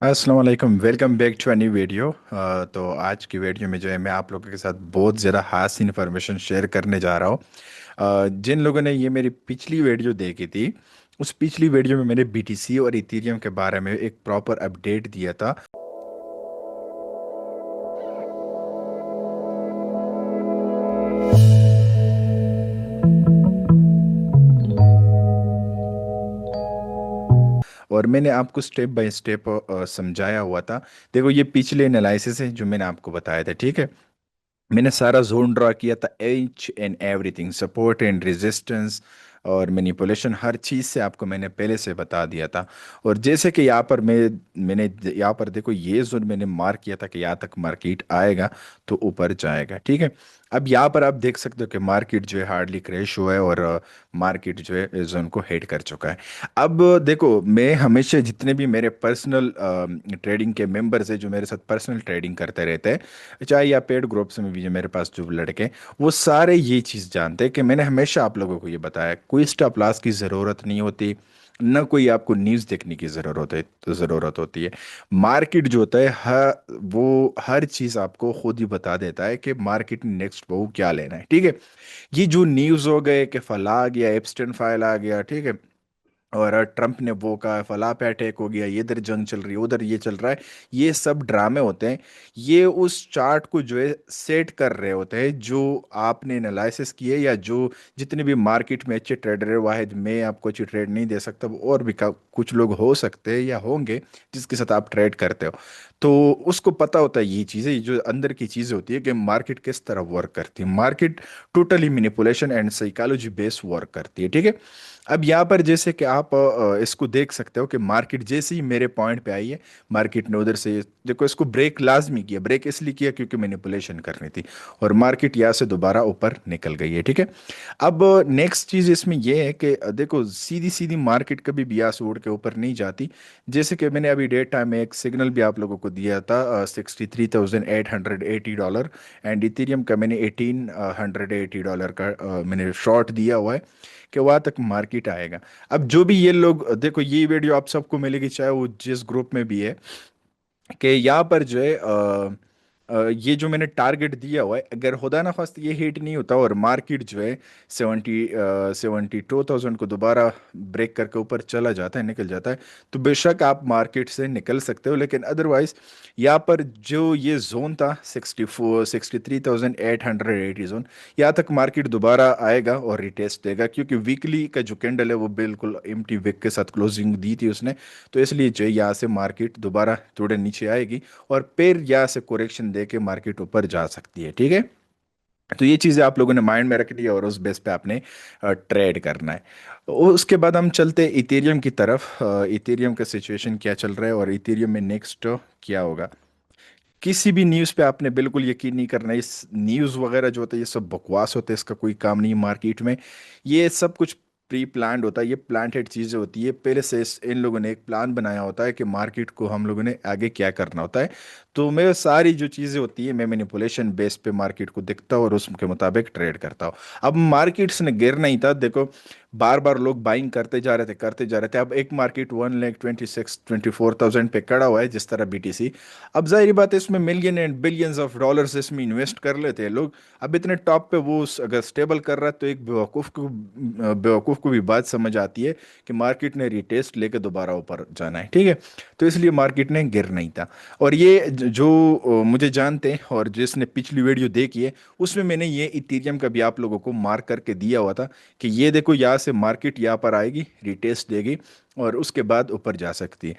अस्सलाम वालेकुम, welcome back to new video. तो आज की वीडियो में जो है मैं आप लोगों के साथ बहुत ज़्यादा खास इन्फॉर्मेशन शेयर करने जा रहा हूँ। जिन लोगों ने ये मेरी पिछली वीडियो देखी थी, उस पिछली वीडियो में मैंने बीटीसी और इथेरियम के बारे में एक प्रॉपर अपडेट दिया था। और मैंने आपको स्टेप बाय स्टेप समझाया हुआ था। देखो, ये पिछले एनालिसिस है जो मैंने आपको बताया था, ठीक है। मैंने सारा जोन ड्रा किया था, H and everything, support and resistance और मैनिपुलेशन, हर चीज़ से आपको मैंने पहले से बता दिया था। और जैसे कि यहाँ पर मैंने यहाँ पर देखो, ये जोन मैंने मार्क किया था कि यहाँ तक मार्केट आएगा तो ऊपर जाएगा, ठीक है। अब यहाँ पर आप देख सकते हो कि मार्केट जो है हार्डली क्रैश हुआ है और मार्केट जो है इस जोन को हिट कर चुका है। अब देखो, मैं हमेशा जितने भी मेरे पर्सनल ट्रेडिंग के मेंबर्स हैं जो मेरे साथ पर्सनल ट्रेडिंग करते रहते हैं, चाहे या पेड ग्रुप्स में भी जो मेरे पास जो लड़के हैं, वो सारे ये चीज़ जानते हैं कि मैंने हमेशा आप लोगों को ये बताया, कोई स्टॉप लॉस की ज़रूरत नहीं होती, न कोई आपको न्यूज़ देखने की ज़रूरत होती है। मार्केट जो होता है वो हर चीज़ आपको खुद ही बता देता है कि मार्केट ने नेक्स्ट वो क्या लेना है, ठीक है। ये जो न्यूज़ हो गए कि फला आ गया, एप्स्टेन फाइल आ गया, ठीक है, और ट्रम्प ने वो कहा, फला पे अटैक हो गया, ये इधर जंग चल रही है, उधर ये चल रहा है, ये सब ड्रामे होते हैं। ये उस चार्ट को जो है सेट कर रहे होते हैं जो आपने एनालिसिस किए, या जो जितने भी मार्केट में अच्छे ट्रेडर है, वाहिद मैं आपको अच्छी ट्रेड नहीं दे सकता, वो और भी कुछ लोग हो सकते हैं या होंगे जिसके साथ आप ट्रेड करते हो। तो उसको पता होता है ये चीज़ें, ये जो अंदर की चीज़ें होती है कि मार्केट किस तरह वर्क करती है। Market totally manipulation and psychology based work करती है, ठीक है। अब यहाँ पर जैसे कि आप इसको देख सकते हो कि मार्केट जैसे ही मेरे पॉइंट पे आई है, मार्केट ने उधर से देखो इसको ब्रेक लाजमी किया। ब्रेक इसलिए किया क्योंकि मैनिपुलेशन करनी थी, और मार्केट यहाँ से दोबारा ऊपर निकल गई है, ठीक है। अब नेक्स्ट चीज इसमें यह है कि देखो, सीधी सीधी मार्केट कभी भी यहाँ से उड़ के ऊपर नहीं जाती। जैसे कि मैंने अभी डेट टाइम में एक सिग्नल भी आप लोगों को दिया था, $63,880, एंड इथेरियम का मैंने $1,880 का मैंने शॉर्ट दिया हुआ है कि वहां तक मार्केट आएगा। अब जो भी ये लोग देखो, ये वीडियो आप सबको मिलेगी चाहे वो जिस ग्रुप में भी है, कि यहाँ पर जो है ये जो मैंने टारगेट दिया हुआ है, अगर खुदा ना खास्त ये हिट नहीं होता और मार्केट जो है 72,000 को दोबारा ब्रेक करके ऊपर चला जाता है, निकल जाता है, तो बेशक आप मार्केट से निकल सकते हो। लेकिन अदरवाइज यहाँ पर जो ये जोन था, 63,880 जोन, यहाँ तक मार्केट दोबारा आएगा और रिटेस्ट देगा, क्योंकि वीकली का जो कैंडल है वो बिल्कुल एम्प्टी विक के साथ क्लोजिंग दी थी उसने। तो इसलिए जो है यहाँ से मार्केट दोबारा थोड़े नीचे आएगी और फिर यहाँ से कोरेक्शन दे के मार्केट ऊपर जा सकती है, ठीक है। तो ये चीज़ें आप लोगों ने माइंड में रखनी है और उस बेस पे आपने ट्रेड करना है। उसके बाद हम चलते हैं इथेरियम की तरफ। इथेरियम का सिचुएशन क्या चल रहा है और इथेरियम में नेक्स्ट क्या होगा। किसी भी न्यूज़ पे आपने बिल्कुल यकीन नहीं करना है। इस न्यूज़ वगैरह जो होता है ये सब बकवास होता है, इसका कोई काम नहीं मार्केट में। ये सब कुछ प्री प्लान्ड होता है, ये प्लांटेड चीज़ें होती है। पहले से इन लोगों ने एक प्लान बनाया होता है कि मार्केट को हम लोगों ने आगे क्या करना होता है। तो मैं सारी जो चीज़ें होती है, मैं मैनिपुलेशन बेस पे मार्केट को देखता हूँ और उसके मुताबिक ट्रेड करता हूँ। अब मार्केट्स ने गिर नहीं था, देखो बार बार लोग बाइंग करते जा रहे थे। अब एक मार्केट 1,26,24,000 पे खड़ा हुआ है जिस तरह बीटीसी। अब जाहिर बात है इसमें million and billions of dollars इसमें इन्वेस्ट कर लेते हैं लोग। अब इतने टॉप पे वो अगर स्टेबल कर रहा है तो एक बेवकूफ़ को भी बात समझ आती है कि मार्केट ने रिटेस्ट लेके दोबारा ऊपर जाना है, ठीक है। तो इसलिए मार्केट ने गिर नहीं था। और ये जो मुझे जानते हैं और जिसने पिछली वीडियो देखी है, उसमें मैंने ये इथेरियम का भी आप लोगों को मार्क करके दिया हुआ था कि ये देखो, यहाँ से मार्केट यहाँ पर आएगी, रिटेस्ट देगी और उसके बाद ऊपर जा सकती है।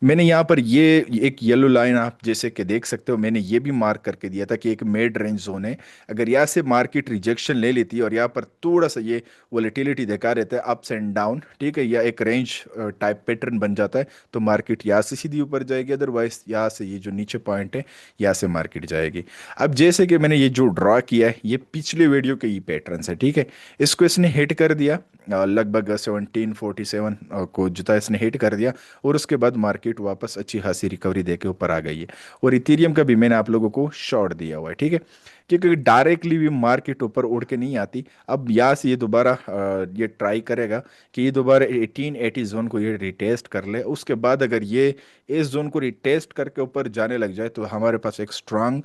मैंने यहाँ पर ये एक येलो लाइन आप जैसे कि देख सकते हो, मैंने ये भी मार्क करके दिया था कि एक मिड रेंज जोन है। अगर यहाँ से मार्केट रिजेक्शन ले लेती है और यहाँ पर थोड़ा सा ये वोलेटिलिटी दिखा रहता है अप्स एंड डाउन, ठीक है, या एक रेंज टाइप पैटर्न बन जाता है, तो मार्केट यहाँ से सीधी ऊपर जाएगी। अदरवाइज यहाँ से ये जो नीचे पॉइंट है, यहाँ से मार्केट जाएगी। अब जैसे कि मैंने ये जो ड्रॉ किया है, ये पिछले वीडियो के ये पैटर्न है, ठीक है। इसको इसने हिट कर दिया लगभग 1747 को जो था इसने हिट कर दिया, और उसके बाद मार्केट वापस अच्छी खासी रिकवरी देके ऊपर आ गई है। और इथेरियम का भी मैंने आप लोगों को शॉर्ट दिया हुआ है, ठीक है, क्योंकि डायरेक्टली भी मार्केट ऊपर उड़ के नहीं आती। अब यहाँ से ये दोबारा ये ट्राई करेगा कि ये दोबारा 1880 जोन को ये रिटेस्ट कर ले, उसके बाद अगर ये इस जोन को रिटेस्ट करके ऊपर जाने लग जाए तो हमारे पास एक स्ट्रांग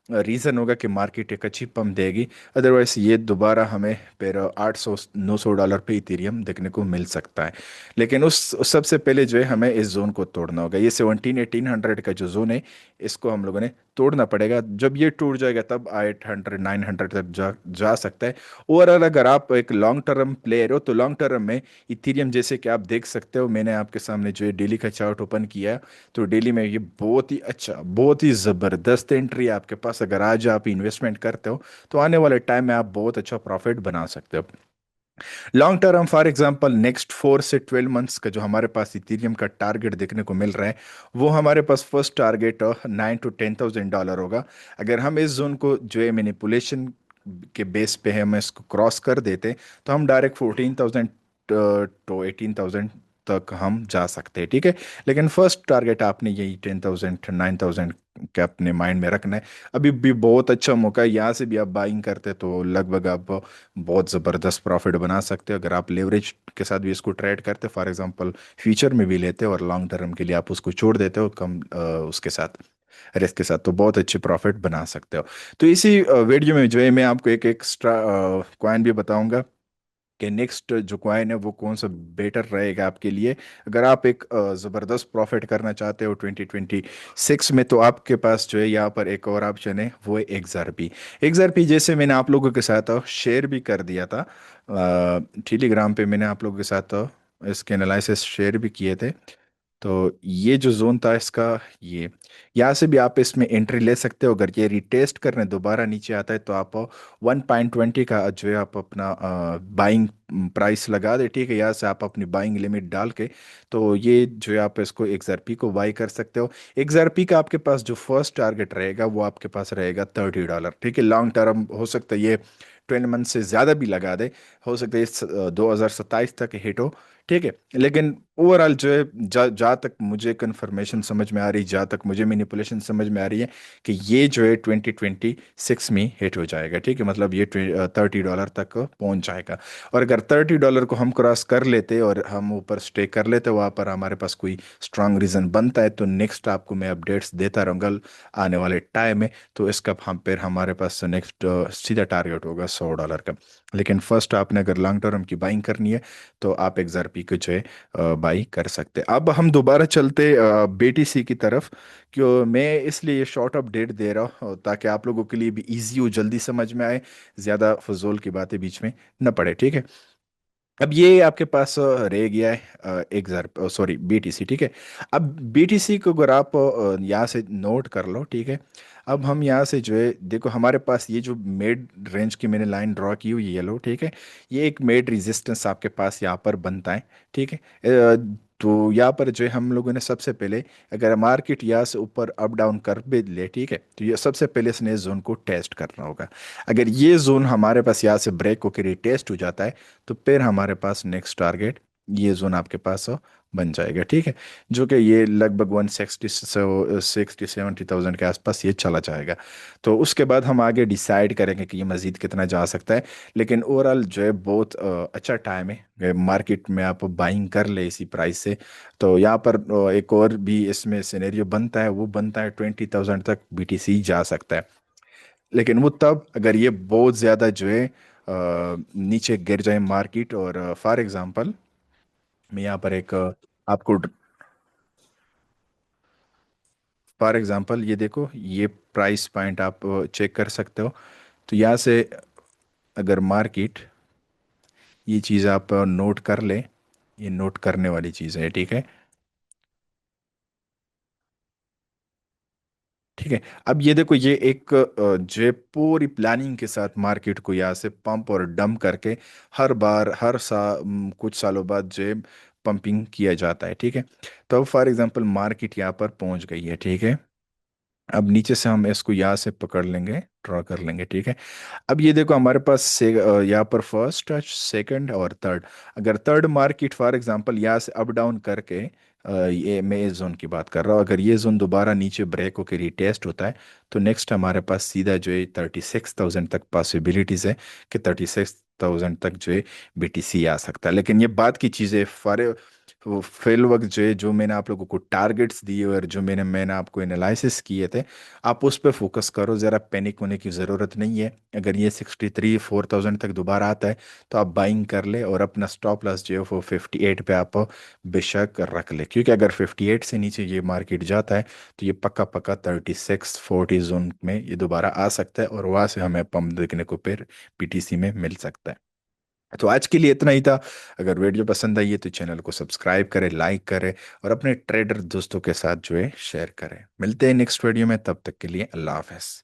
रीज़न होगा कि मार्केट एक अच्छी पंप देगी। अदरवाइज ये दोबारा हमें फिर 800 900 डॉलर पे इथेरियम देखने को मिल सकता है। लेकिन उस सबसे पहले जो है हमें इस जोन को तोड़ना होगा, ये 17 1800 का जो जोन है इसको हम लोगों ने तोड़ना पड़ेगा। जब ये टूट जाएगा तब 800 900 तक जा सकता है। ओवरऑल अगर आप एक लॉन्ग टर्म प्लेयर हो तो लॉन्ग टर्म में इथेरियम, जैसे कि आप देख सकते हो, मैंने आपके सामने जो है डेली का चार्ट ओपन किया है, तो डेली में ये बहुत ही अच्छा, बहुत ही ज़बरदस्त एंट्री है आपके पास। अगर आज आप इन्वेस्टमेंट करते हो तो आने वाले टाइम में आप बहुत अच्छा प्रॉफिट बना सकते हो। Long term for example next 4 से 12 मंथ्स का जो हमारे पास इथेरियम का टारगेट देखने को मिल रहा है, वो हमारे पास फर्स्ट टारगेट 9 to 10,000 डॉलर होगा। अगर हम इस जोन को जो है मैनिपुलेशन के बेस पे हम इसको क्रॉस कर देते तो हम डायरेक्ट 14,000 to 18,000 तक हम जा सकते हैं, ठीक है। लेकिन फर्स्ट टारगेट आपने यही 10,000 9,000 के अपने माइंड में रखना है। अभी भी बहुत अच्छा मौका है, यहाँ से भी आप बाइंग करते तो लगभग आप बहुत ज़बरदस्त प्रॉफिट बना सकते हो। अगर आप लेवरेज के साथ भी इसको ट्रेड करते, फॉर एग्जांपल फ्यूचर में भी लेते हो और लॉन्ग टर्म के लिए आप उसको छोड़ देते हो कम उसके साथ, रिस्क के साथ, तो बहुत अच्छे प्रॉफिट बना सकते हो। तो इसी वीडियो में जो है मैं आपको एक एक्स्ट्रा कॉइन भी बताऊंगा कि नेक्स्ट जो कॉइन है वो कौन सा बेटर रहेगा आपके लिए। अगर आप एक ज़बरदस्त प्रॉफिट करना चाहते हो 2026 में, तो आपके पास जो है यहाँ पर एक और ऑप्शन है, वो है एक्सआरपी। एक्सआरपी जैसे मैंने आप लोगों के साथ शेयर भी कर दिया था टेलीग्राम पे, मैंने आप लोगों के साथ इसके एनालिसिस शेयर भी किए थे। तो ये जो जोन था इसका, ये यहाँ से भी आप इसमें एंट्री ले सकते हो। अगर ये रिटेस्ट करने दोबारा नीचे आता है तो आप 1.20 का जो है आप अपना बाइंग प्राइस लगा दे, ठीक है। यहाँ से आप अपनी बाइंग लिमिट डाल के, तो ये जो है आप इसको एक्सआरपी को बाई कर सकते हो। एक्सआरपी का आपके पास जो फर्स्ट टारगेट रहेगा वो आपके पास रहेगा $30, ठीक है। लॉन्ग टर्म हो सकता है ये 12 मंथ से ज़्यादा भी लगा दे, हो सकता है 2027 तक हिट हो, ठीक है। लेकिन ओवरऑल जो है जहाँ तक मुझे कंफर्मेशन समझ में आ रही, जहाँ तक मुझे मैनिपुलेशन समझ में आ रही है, कि ये जो है 2026 में हिट हो जाएगा, ठीक है। मतलब ये $30 तक पहुंच जाएगा। और अगर $30 को हम क्रॉस कर लेते और हम ऊपर स्टे कर लेते, वहाँ पर हमारे पास कोई स्ट्रांग रीजन बनता है, तो नेक्स्ट आपको मैं अपडेट्स देता रहूंगा आने वाले टाइम में। तो इसका हम फिर हमारे पास नेक्स्ट सीधा टारगेट होगा $100 का। लेकिन फर्स्ट आपने अगर लॉन्ग टर्म की बाइंग करनी है तो आप एक्सआरपी को जो है बाई कर सकते हैं। अब हम दोबारा चलते बीटीसी की तरफ, क्यों मैं इसलिए ये शॉर्ट अपडेट दे रहा हूँ ताकि आप लोगों के लिए भी इजी हो, जल्दी समझ में आए, ज़्यादा फजूल की बातें बीच में न पड़े, ठीक है। अब ये आपके पास रह गया है एक हजार, सॉरी, बीटीसी, ठीक है। अब बीटीसी को अगर आप यहाँ से नोट कर लो, ठीक है। अब हम यहाँ से जो है देखो, हमारे पास ये जो मिड रेंज की मैंने लाइन ड्रॉ की हुई है येलो, ठीक है, ये एक मिड रेजिस्टेंस आपके पास यहाँ पर बनता है, ठीक है। तो यहाँ पर जो है हम लोगों ने सबसे पहले, अगर मार्केट यहाँ से ऊपर अप डाउन कर भी ले, ठीक है, तो ये सबसे पहले इसने इस जोन को टेस्ट करना होगा। अगर ये जोन हमारे पास यहाँ से ब्रेक होकर रिटेस्ट हो जाता है तो फिर हमारे पास नेक्स्ट टारगेट ये जोन आपके पास बन जाएगा, ठीक है। जो कि ये लगभग 160 70,000 के आसपास ये चला जाएगा। तो उसके बाद हम आगे डिसाइड करेंगे कि ये मजीद कितना जा सकता है। लेकिन ओवरऑल जो है बहुत अच्छा टाइम है मार्केट में, आप बाइंग कर ले इसी प्राइस से। तो यहाँ पर एक और भी इसमें सिनेरियो बनता है, वो बनता है 20,000 तक बीटीसी जा सकता है। लेकिन वो तब अगर ये बहुत ज़्यादा जो है नीचे गिर जाए मार्केट, और फॉर एग्जांपल मैं यहाँ पर एक आपको, फॉर एग्जांपल ये देखो, ये प्राइस पॉइंट आप चेक कर सकते हो। तो यहाँ से अगर मार्केट, ये चीज़ आप नोट कर ले, ये नोट करने वाली चीज़ है, ठीक है। ठीक है। अब ये देखो, ये एक जो है पूरी प्लानिंग के साथ मार्केट को यहाँ से पंप और डंप करके हर बार हर कुछ सालों बाद जो है पंपिंग किया जाता है, ठीक है। तो फॉर एग्जांपल मार्केट यहाँ पर पहुंच गई है, ठीक है। अब नीचे से हम इसको यहाँ से पकड़ लेंगे, ड्रॉ कर लेंगे, ठीक है। अब ये देखो हमारे पास से यहाँ पर फर्स्ट, सेकंड और थर्ड। अगर थर्ड मार्केट फॉर एग्जांपल यहाँ से अप डाउन करके ये मैं इस जोन की बात कर रहा हूँ, अगर ये जोन दोबारा नीचे ब्रेक होकर रिटेस्ट होता है, तो नेक्स्ट हमारे पास सीधा जो है 36,000 तक पॉसिबिलिटीज है कि 36,000 तक जो है बीटीसी आ सकता है। लेकिन ये बात की चीज़ें फॉर वो फिल वक्त जो है, जो मैंने आप लोगों को टारगेट्स दिए और जो मैंने आपको एनालिसिस किए थे, आप उस पर फोकस करो, ज़रा पैनिक होने की ज़रूरत नहीं है। अगर ये 63-4,000 तक दोबारा आता है तो आप बाइंग कर ले, और अपना स्टॉप लॉस जो है वो 58 पे आप बेशक रख ले, क्योंकि अगर 58 से नीचे ये मार्केट जाता है तो ये पक्का पक्का 36-40 जोन में ये दोबारा आ सकता है, और वहाँ से हमें पंप देखने को फिर पीटीसी में मिल सकता है। तो आज के लिए इतना ही था। अगर वीडियो पसंद आई है तो चैनल को सब्सक्राइब करें, लाइक करें, और अपने ट्रेडर दोस्तों के साथ जो है शेयर करें। मिलते हैं नेक्स्ट वीडियो में, तब तक के लिए अल्लाह हाफ़िज़।